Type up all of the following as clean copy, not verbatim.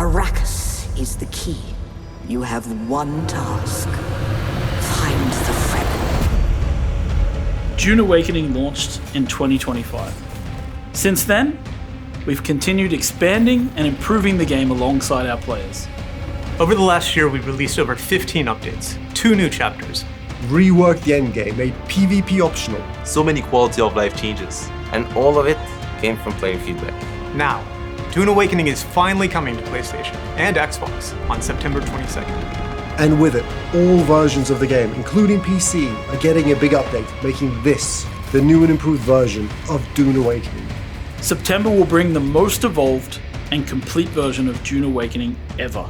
Arrakis is the key. You have one task. Find the Fremen. Dune Awakening launched in 2025. Since then, we've continued expanding and improving the game alongside our players. Over the last year, we've released over 15 updates, 2 new chapters, reworked the endgame, made PvP optional. So many quality of life changes. And all of it came from player feedback. Now, Dune Awakening is finally coming to PlayStation and Xbox on September 22nd. And with it, all versions of the game, including PC, are getting a big update, making this the new and improved version of Dune Awakening. September will bring the most evolved and complete version of Dune Awakening ever.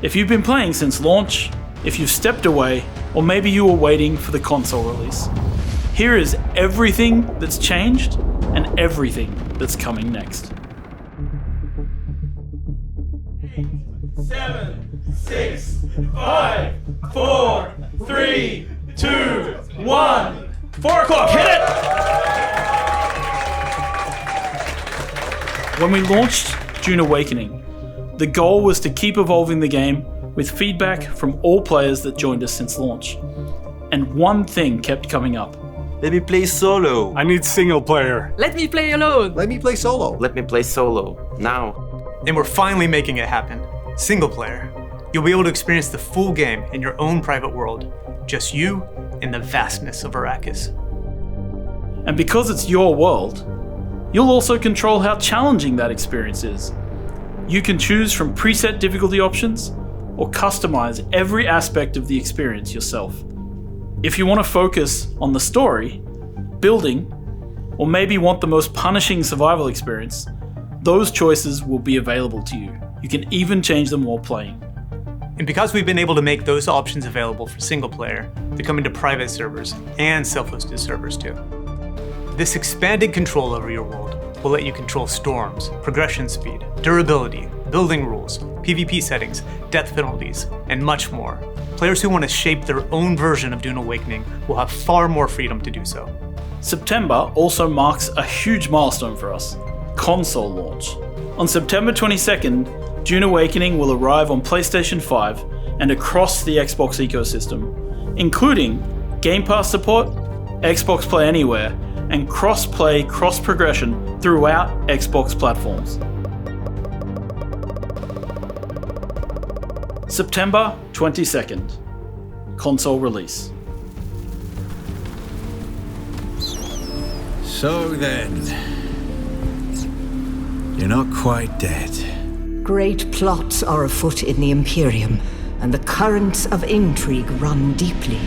If you've been playing since launch, if you've stepped away, or maybe you were waiting for the console release, here is everything that's changed and everything that's coming next. 7, 6, 5, 4, 3, 2, 1. 4 o'clock, hit it! When we launched Dune Awakening, the goal was to keep evolving the game with feedback from all players that joined us since launch. And one thing kept coming up. Let me play solo. I need single player. Let me play alone. Let me play solo. Let me play solo, now. And we're finally making it happen. Single player. You'll be able to experience the full game in your own private world. Just you and the vastness of Arrakis. And because it's your world, you'll also control how challenging that experience is. You can choose from preset difficulty options or customize every aspect of the experience yourself. If you want to focus on the story, building, or maybe want the most punishing survival experience, those choices will be available to you. You can even change them while playing. And because we've been able to make those options available for single player, they're coming to private servers and self-hosted servers too. This expanded control over your world will let you control storms, progression speed, durability, building rules, PvP settings, death penalties, and much more. Players who want to shape their own version of Dune Awakening will have far more freedom to do so. September also marks a huge milestone for us: console launch. On September 22nd, Dune Awakening will arrive on PlayStation 5 and across the Xbox ecosystem, including Game Pass support, Xbox Play Anywhere, and cross-play, cross-progression throughout Xbox platforms. September 22nd, console release. So then, you're not quite dead. Great plots are afoot in the Imperium, and the currents of intrigue run deeply.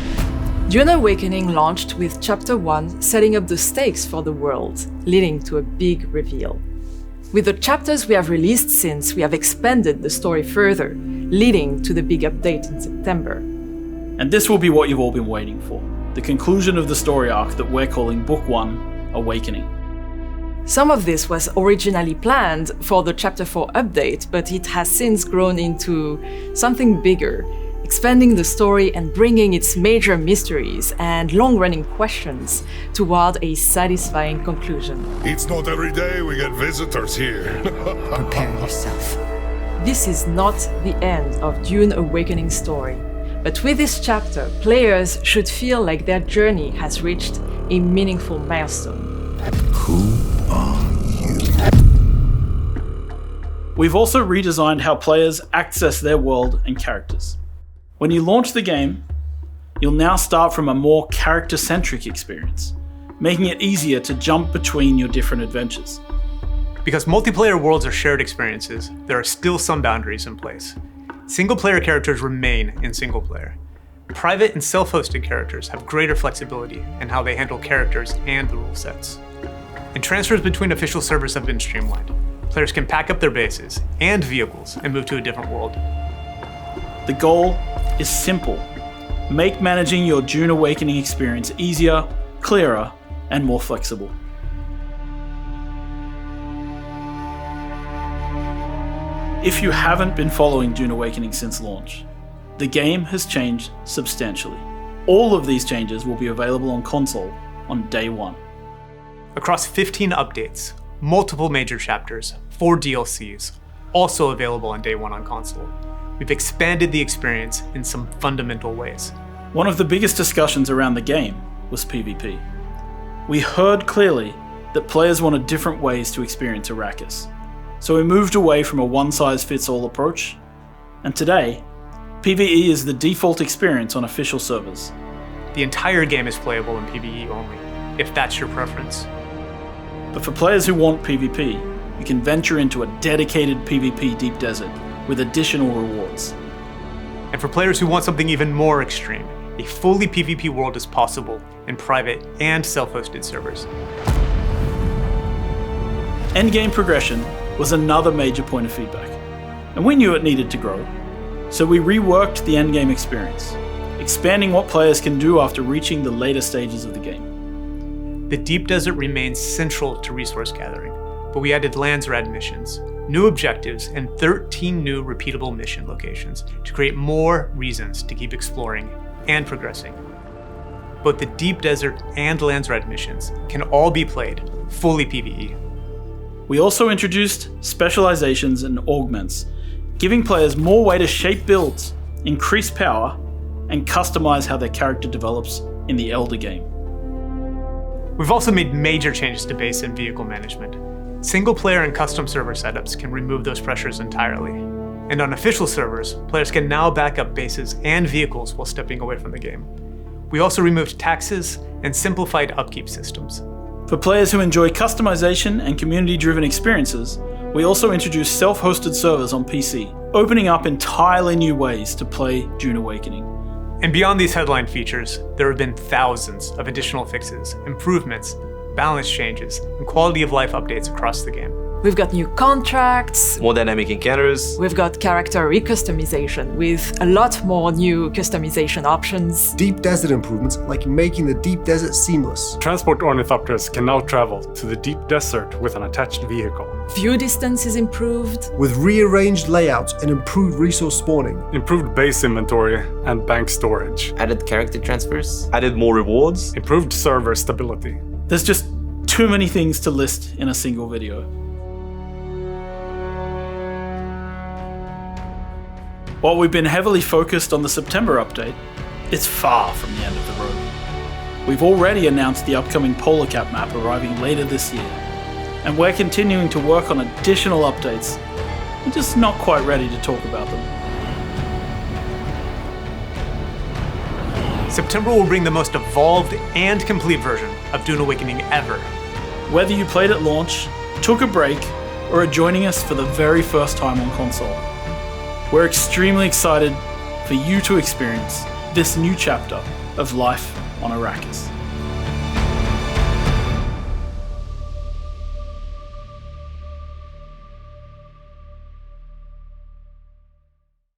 Dune Awakening launched with Chapter 1 setting up the stakes for the world, leading to a big reveal. With the chapters we have released since, we have expanded the story further, leading to the big update in September. And this will be what you've all been waiting for: the conclusion of the story arc that we're calling Book 1, Awakening. Some of this was originally planned for the Chapter 4 update, but it has since grown into something bigger, expanding the story and bringing its major mysteries and long-running questions toward a satisfying conclusion. It's not every day we get visitors here. Prepare yourself. This is not the end of Dune Awakening's story, but with this chapter, players should feel like their journey has reached a meaningful milestone. Who are you? We've also redesigned how players access their world and characters. When you launch the game, you'll now start from a more character-centric experience, making it easier to jump between your different adventures. Because multiplayer worlds are shared experiences, there are still some boundaries in place. Single-player characters remain in single-player. Private and self-hosted characters have greater flexibility in how they handle characters and the rule sets. And transfers between official servers have been streamlined. Players can pack up their bases and vehicles and move to a different world. The goal is simple: make managing your Dune Awakening experience easier, clearer, and more flexible. If you haven't been following Dune Awakening since launch, the game has changed substantially. All of these changes will be available on console on day one. Across 15 updates, multiple major chapters, 4 DLCs, also available on day one on console. We've expanded the experience in some fundamental ways. One of the biggest discussions around the game was PvP. We heard clearly that players wanted different ways to experience Arrakis, so we moved away from a one-size-fits-all approach, and today, PvE is the default experience on official servers. The entire game is playable in PvE only, if that's your preference. But for players who want PvP, you can venture into a dedicated PvP deep desert with additional rewards. And for players who want something even more extreme, a fully PvP world is possible in private and self-hosted servers. Endgame progression was another major point of feedback, and we knew it needed to grow, so we reworked the endgame experience, expanding what players can do after reaching the later stages of the game. The Deep Desert remains central to resource gathering, but we added Landsrad missions, new objectives, and 13 new repeatable mission locations to create more reasons to keep exploring and progressing. Both the Deep Desert and Landsrad missions can all be played fully PvE. We also introduced specializations and augments, giving players more way to shape builds, increase power, and customize how their character develops in the Elder game. We've also made major changes to base and vehicle management. Single player and custom server setups can remove those pressures entirely. And on official servers, players can now back up bases and vehicles while stepping away from the game. We also removed taxes and simplified upkeep systems. For players who enjoy customization and community-driven experiences, we also introduced self-hosted servers on PC, opening up entirely new ways to play Dune Awakening. And beyond these headline features, there have been thousands of additional fixes, improvements, balance changes, and quality of life updates across the game. We've got new contracts. More dynamic encounters. We've got character recustomization with a lot more new customization options. Deep desert improvements like making the deep desert seamless. Transport ornithopters can now travel to the deep desert with an attached vehicle. View distance is improved. With rearranged layouts and improved resource spawning. Improved base inventory and bank storage. Added character transfers. Added more rewards. Improved server stability. There's just too many things to list in a single video. While we've been heavily focused on the September update, it's far from the end of the road. We've already announced the upcoming Polar Cap map arriving later this year, and we're continuing to work on additional updates. We're just not quite ready to talk about them. September will bring the most evolved and complete version of Dune Awakening ever. Whether you played at launch, took a break, or are joining us for the very first time on console, we're extremely excited for you to experience this new chapter of life on Arrakis.